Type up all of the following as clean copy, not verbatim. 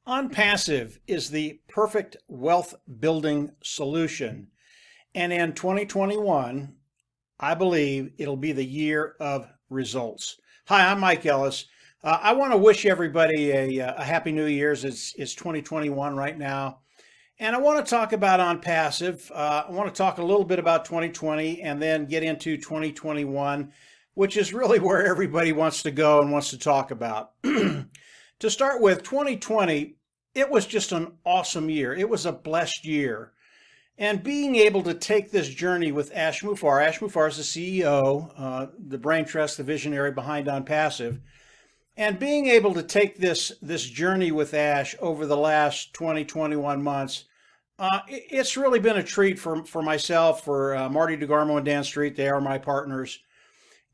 Onpassive is the perfect wealth building solution. And in 2021, I believe it'll be the year of results. Hi, I'm Mike Ellis. I want to wish everybody a happy New Year's. It's 2021 right now. And I want to talk about Onpassive. I want to talk a little bit about 2020 and then get into 2021, which is really where everybody wants to go and wants to talk about. To start with, 2020, it was just an awesome year. It was a blessed year. And being able to take this journey with Ash Mufareh, Ash Mufareh is the CEO, the brain trust, the visionary behind Onpassive, and being able to take this journey with Ash over the last 21 months, it's really been a treat for myself, for Marty DeGarmo and Dan Street. They are my partners.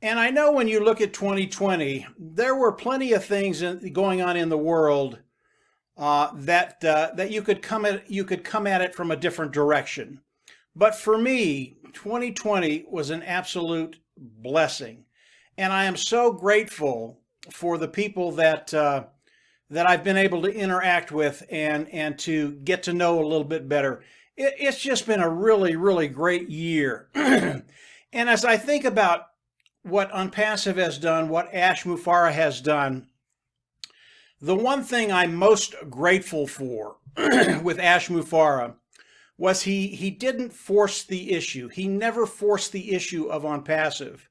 And I know when you look at 2020, there were plenty of things going on in the world that you could come at it from a different direction. But for me, 2020 was an absolute blessing, and I am so grateful for the people that I've been able to interact with and to get to know a little bit better. It's just been a really great year. And as I think about what Onpassive has done, what Ash Mufareh has done, the one thing I'm most grateful for with Ash Mufareh was he didn't force the issue. He never forced the issue of Onpassive.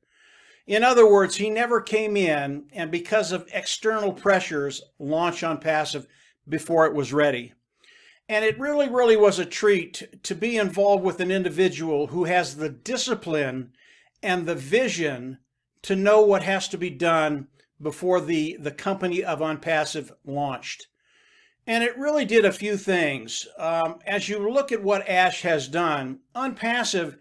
In other words, he never came in and because of external pressures launched Onpassive before it was ready. And it really was a treat to be involved with an individual who has the discipline and the vision to know what has to be done before the company of Onpassive launched. And it really did a few things. As you look at what Ash has done, Onpassive,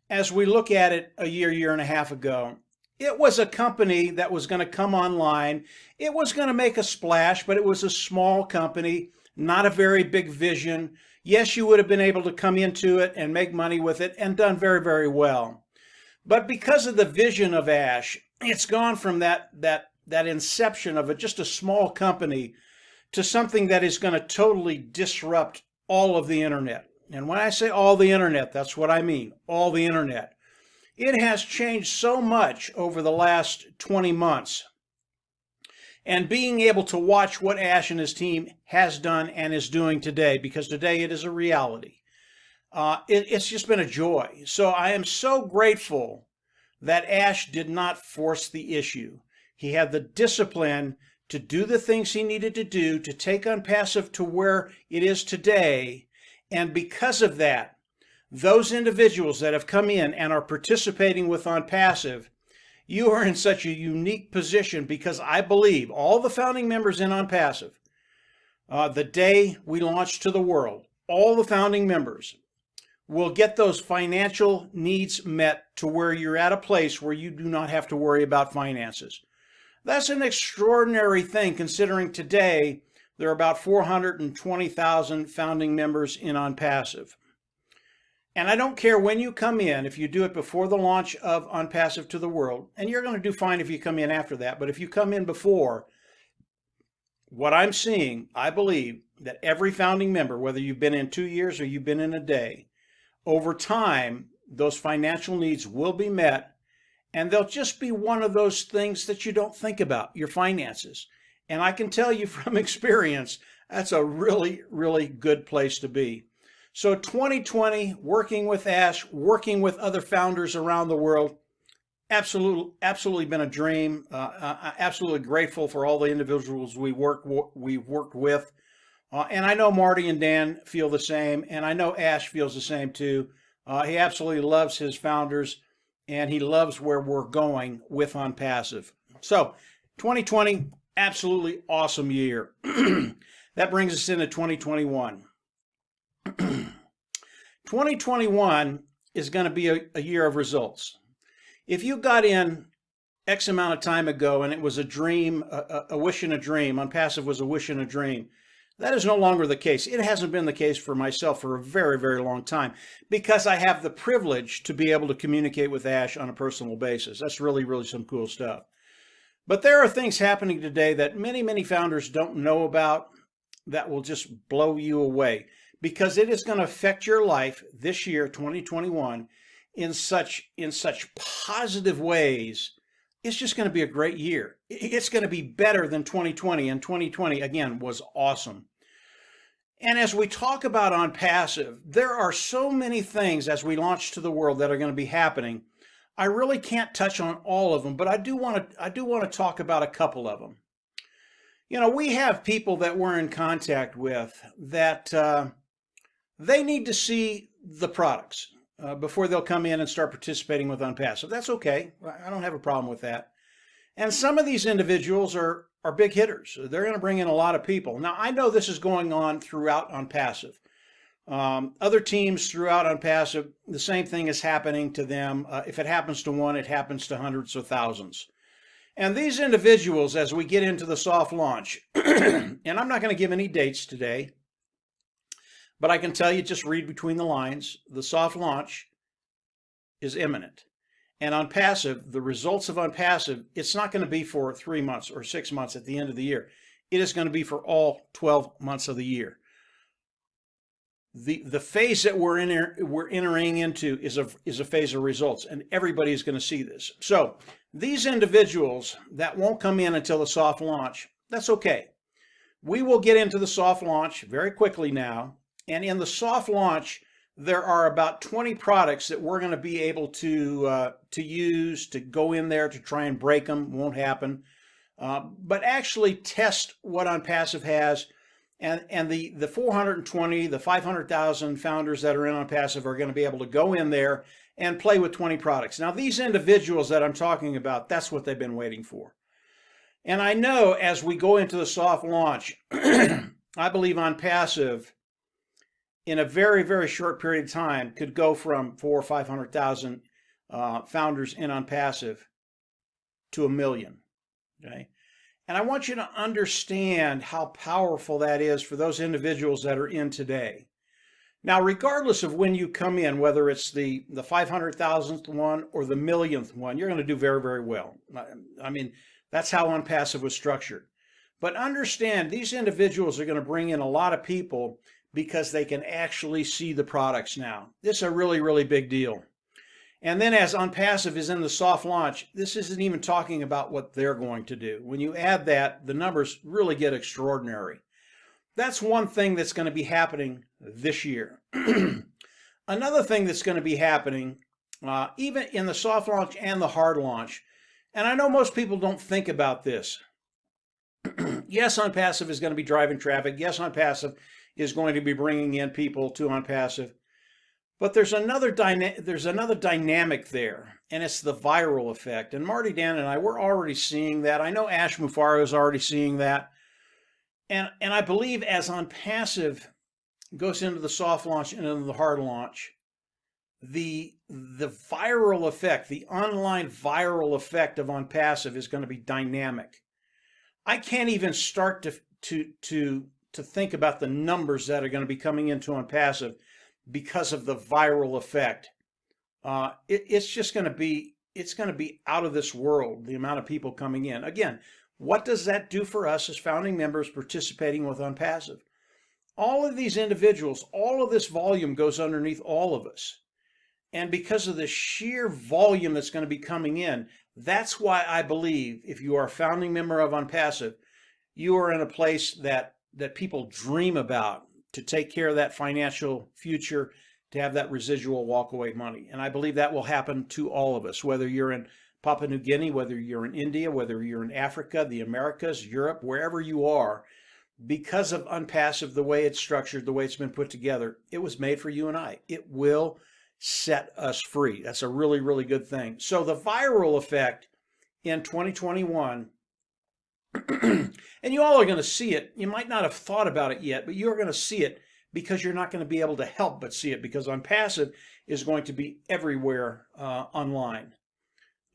as we look at it a year and a half ago, it was a company that was going to come online. It was going to make a splash, but it was a small company, not a very big vision. Yes, you would have been able to come into it and make money with it and done very well. But because of the vision of Ash, it's gone from that inception of just a small company to something that is going to totally disrupt all of the internet. And when I say all the internet, that's what I mean, all the internet. It has changed so much over the last 20 months. And being able to watch what Ash and his team has done and is doing today, because today it is a reality, it's just been a joy. So I am so grateful that Ash did not force the issue. He had the discipline to do the things he needed to do to take Onpassive to where it is today. And because of that, those individuals that have come in and are participating with Onpassive, you are in such a unique position because I believe all the founding members in Onpassive, the day we launch to the world, all the founding members will get those financial needs met to where you're at a place where you do not have to worry about finances. That's an extraordinary thing considering today there are about 420,000 founding members in Onpassive. And I don't care when you come in, if you do it before the launch of Onpassive to the world, and you're going to do fine if you come in after that, but if you come in before, what I'm seeing, I believe that every founding member, whether you've been in 2 years or you've been in a day, over time, those financial needs will be met, and they'll just be one of those things that you don't think about, your finances. And I can tell you from experience, that's a really good place to be. So 2020, working with Ash, working with other founders around the world, absolutely been a dream. Absolutely grateful for all the individuals we've worked with. And I know Marty and Dan feel the same, and I know Ash feels the same too. He absolutely loves his founders, and he loves where we're going with Onpassive. So 2020, absolutely awesome year. That brings us into 2021. 2021 is going to be a year of results. If you got in X amount of time ago and it was a dream, a wish and a dream, Onpassive was a wish and a dream, that is no longer the case. It hasn't been the case for myself for a very long time because I have the privilege to be able to communicate with Ash on a personal basis. That's really some cool stuff. But there are things happening today that many founders don't know about. that will just blow you away, because it is going to affect your life this year, 2021, in such positive ways. It's just going to be a great year. It's going to be better than 2020, and 2020 again was awesome. And as we talk about Onpassive, there are so many things as we launch to the world that are going to be happening. I really can't touch on all of them, but I do want to talk about a couple of them. You know, we have people that we're in contact with that they need to see the products before they'll come in and start participating with Onpassive. That's okay. I don't have a problem with that. And some of these individuals are big hitters. They're going to bring in a lot of people. Now, I know this is going on throughout Onpassive. Other teams throughout Onpassive, the same thing is happening to them. If it happens to one, it happens to hundreds or thousands. And these individuals, as we get into the soft launch, and I'm not going to give any dates today, but I can tell you, just read between the lines, the soft launch is imminent. And Onpassive, the results of Onpassive, it's not going to be for 3 months or 6 months at the end of the year. It is going to be for all 12 months of the year. The phase that we're entering into is a phase of results, and everybody is going to see this. So these individuals that won't come in until the soft launch, that's okay. We will get into the soft launch very quickly now. And in the soft launch, there are about 20 products that we're going to be able to use, to go in there to try and break them. Won't happen. But actually test what Onpassive has. And the 420, the 500,000 founders that are in Onpassive are going to be able to go in there and play with 20 products. Now, these individuals that I'm talking about, that's what they've been waiting for. And I know as we go into the soft launch, I believe Onpassive, in a very, very short period of time, could go from 400,000 or 500,000 founders in Onpassive to 1 million. Okay, and I want you to understand how powerful that is for those individuals that are in today. Now, regardless of when you come in, whether it's the 500,000th one or the millionth one, you're going to do very, very well. I mean, that's how Onpassive was structured. But understand, these individuals are going to bring in a lot of people because they can actually see the products now. This is a really, really big deal. And then as Onpassive is in the soft launch, this isn't even talking about what they're going to do. When you add that, the numbers really get extraordinary. That's one thing that's going to be happening this year. Another thing that's going to be happening, even in the soft launch and the hard launch, and I know most people don't think about this. Yes, Onpassive is going to be driving traffic. Yes, Onpassive is going to be bringing in people to Onpassive. But there's another dynamic there, and it's the viral effect. And Marty, Dan, and I, we're already seeing that. I know Ash Mufaro is already seeing that. And I believe as Onpassive goes into the soft launch and into the hard launch, the viral effect, the online viral effect of Onpassive is going to be dynamic. I can't even start to think about the numbers that are going to be coming into Onpassive because of the viral effect. It's just going to be, it's going to be out of this world, the amount of people coming in. Again, what does that do for us as founding members participating with Onpassive? All of these individuals, all of this volume goes underneath all of us. And because of the sheer volume that's going to be coming in, that's why I believe if you are a founding member of Onpassive, you are in a place that people dream about, to take care of that financial future, to have that residual walkaway money. And I believe that will happen to all of us, whether you're in Papua New Guinea, whether you're in India, whether you're in Africa, the Americas, Europe, wherever you are. Because of Onpassive, the way it's structured, the way it's been put together, it was made for you and I. It will set us free. That's a really, really good thing. So the viral effect in 2021, and you all are going to see it. You might not have thought about it yet, but you're going to see it because you're not going to be able to help but see it, because Onpassive is going to be everywhere online.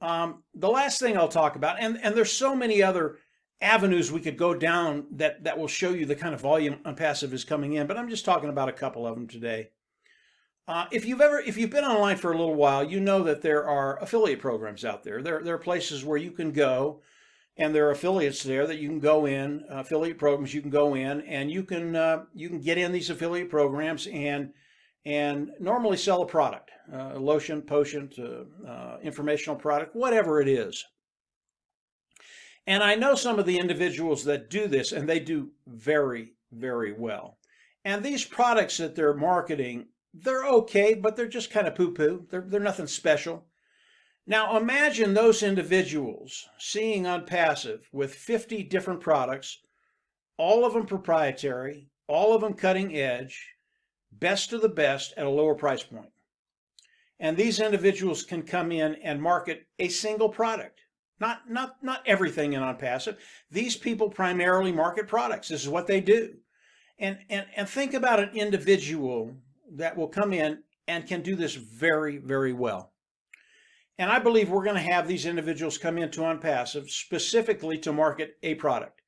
The last thing I'll talk about, and there's so many other avenues we could go down that will show you the kind of volume Onpassive is coming in, but I'm just talking about a couple of them today. If you've been online for a little while, you know that there are affiliate programs out there. There are places where you can go and there are affiliates there that you can go in, affiliate programs you can go in, and you can get in these affiliate programs and normally sell a product, lotion, potion, informational product, whatever it is. And I know some of the individuals that do this, and they do very, very well. And these products that they're marketing, they're okay, but they're just kind of poo-poo. They're nothing special. Now imagine those individuals seeing Onpassive with 50 different products, all of them proprietary, all of them cutting edge, best of the best at a lower price point. And these individuals can come in and market a single product. Not everything in Onpassive. These people primarily market products. This is what they do. And think about an individual that will come in and can do this very, very well. And I believe we're going to have these individuals come into Onpassive specifically to market a product.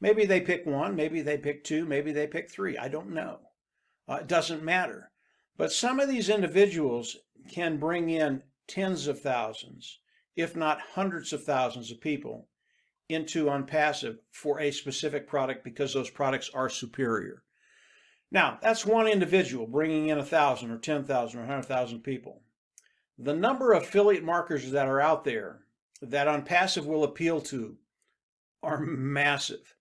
Maybe they pick one, maybe they pick two, maybe they pick three. I don't know. It doesn't matter. But some of these individuals can bring in tens of thousands, if not hundreds of thousands of people into Onpassive for a specific product because those products are superior. Now, that's one individual bringing in 1,000 or 10,000 or 100,000 people. The number of affiliate marketers that are out there that Onpassive will appeal to are massive.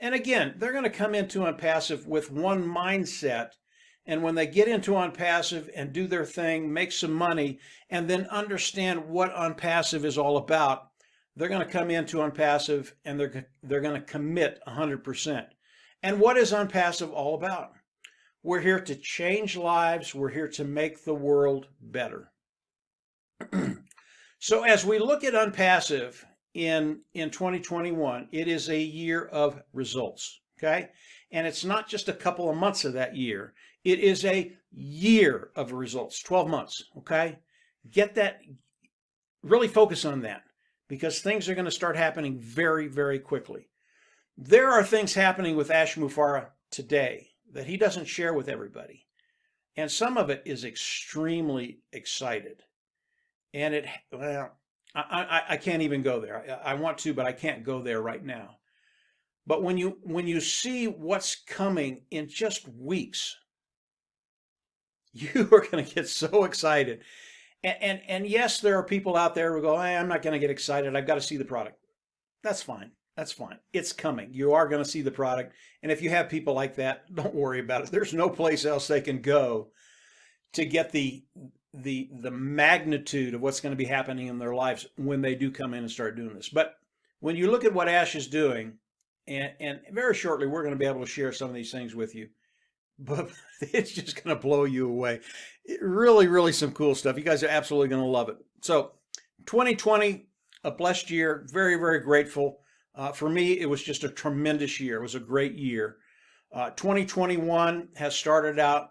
And again, they're going to come into Onpassive with one mindset. And when they get into Onpassive and do their thing, make some money, and then understand what Onpassive is all about, they're going to come into Onpassive and they're going to commit 100%. And what is Onpassive all about? We're here to change lives. We're here to make the world better. So as we look at Onpassive in 2021, it is a year of results, okay? And it's not just a couple of months of that year. It is a year of results, 12 months, okay? Get that, really focus on that because things are going to start happening very, very quickly. There are things happening with Ash Mufareh today that he doesn't share with everybody. And some of it is extremely excited. And I can't even go there. I want to, but I can't go there right now. But when you see what's coming in just weeks, you are going to get so excited. And yes, there are people out there who go, hey, I'm not going to get excited. I've got to see the product. That's fine. That's fine. It's coming. You are going to see the product. And if you have people like that, don't worry about it. There's no place else they can go to get the magnitude of what's going to be happening in their lives when they do come in and start doing this. But when you look at what Ash is doing, and very shortly we're going to be able to share some of these things with you, but it's just going to blow you away. Really, really some cool stuff. You guys are absolutely going to love it. So 2020, a blessed year. Very, very grateful. For me, it was just a tremendous year. It was a great year. 2021 has started out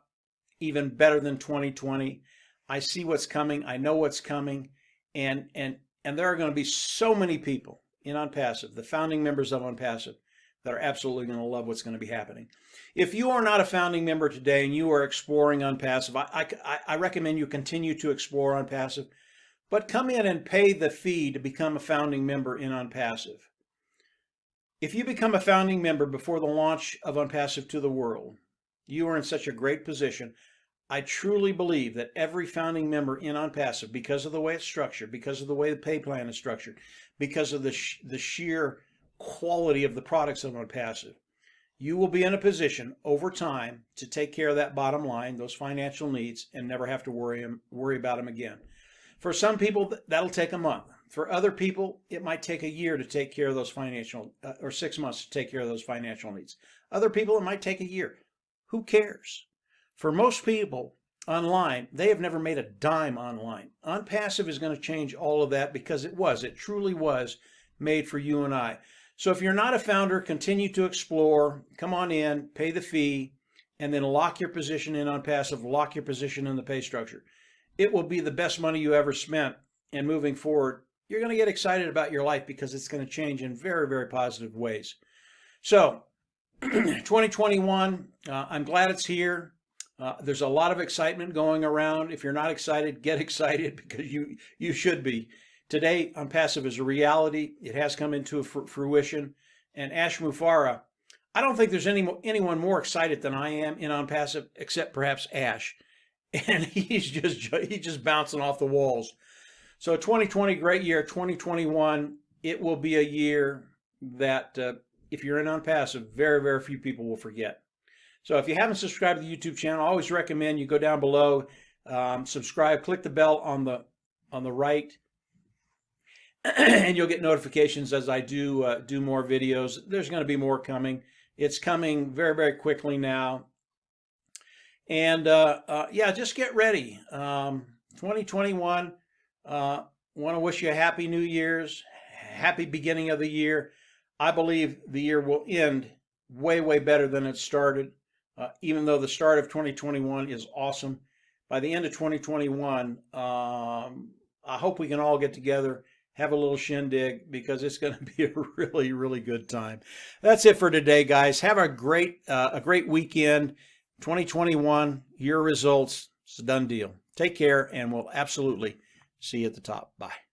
even better than 2020. I see what's coming. I know what's coming. And there are going to be so many people in Onpassive, the founding members of Onpassive, that are absolutely going to love what's going to be happening. If you are not a founding member today and you are exploring Onpassive, I recommend you continue to explore Onpassive, but come in and pay the fee to become a founding member in Onpassive. If you become a founding member before the launch of Onpassive to the world, you are in such a great position. I truly believe that every founding member in Onpassive, because of the way it's structured, because of the way the pay plan is structured, because of the sheer quality of the products of Onpassive, you will be in a position over time to take care of that bottom line, those financial needs, and never have to worry about them again. For some people, that'll take a month. For other people, it might take a year to take care of those financial, or 6 months to take care of those financial needs. Other people, it might take a year. Who cares? For most people online, they have never made a dime online. Onpassive is going to change all of that because it truly was made for you and I. So if you're not a founder, continue to explore, come on in, pay the fee, and then lock your position in Onpassive, lock your position in the pay structure. It will be the best money you ever spent, and moving forward, you're going to get excited about your life because it's going to change in very, very positive ways. So 2021, I'm glad it's here. There's a lot of excitement going around. If you're not excited, get excited because you should be. Today, Onpassive is a reality. It has come into fruition. And Ash Mufareh, I don't think there's anyone more excited than I am in Onpassive, except perhaps Ash. And he's just bouncing off the walls. So 2020, great year. 2021, it will be a year that if you're in Onpassive, very, very few people will forget. So if you haven't subscribed to the YouTube channel, I always recommend you go down below, subscribe, click the bell on the right, and you'll get notifications as I do more videos. There's going to be more coming. It's coming very, very quickly now. And yeah, just get ready. 2021, want to wish you a happy New Year's, happy beginning of the year. I believe the year will end way, way better than it started. Even though the start of 2021 is awesome, by the end of 2021, I hope we can all get together, have a little shindig, because it's going to be a really, really good time. That's it for today, guys. Have a great weekend. 2021, your results, it's a done deal. Take care, and we'll absolutely see you at the top. Bye.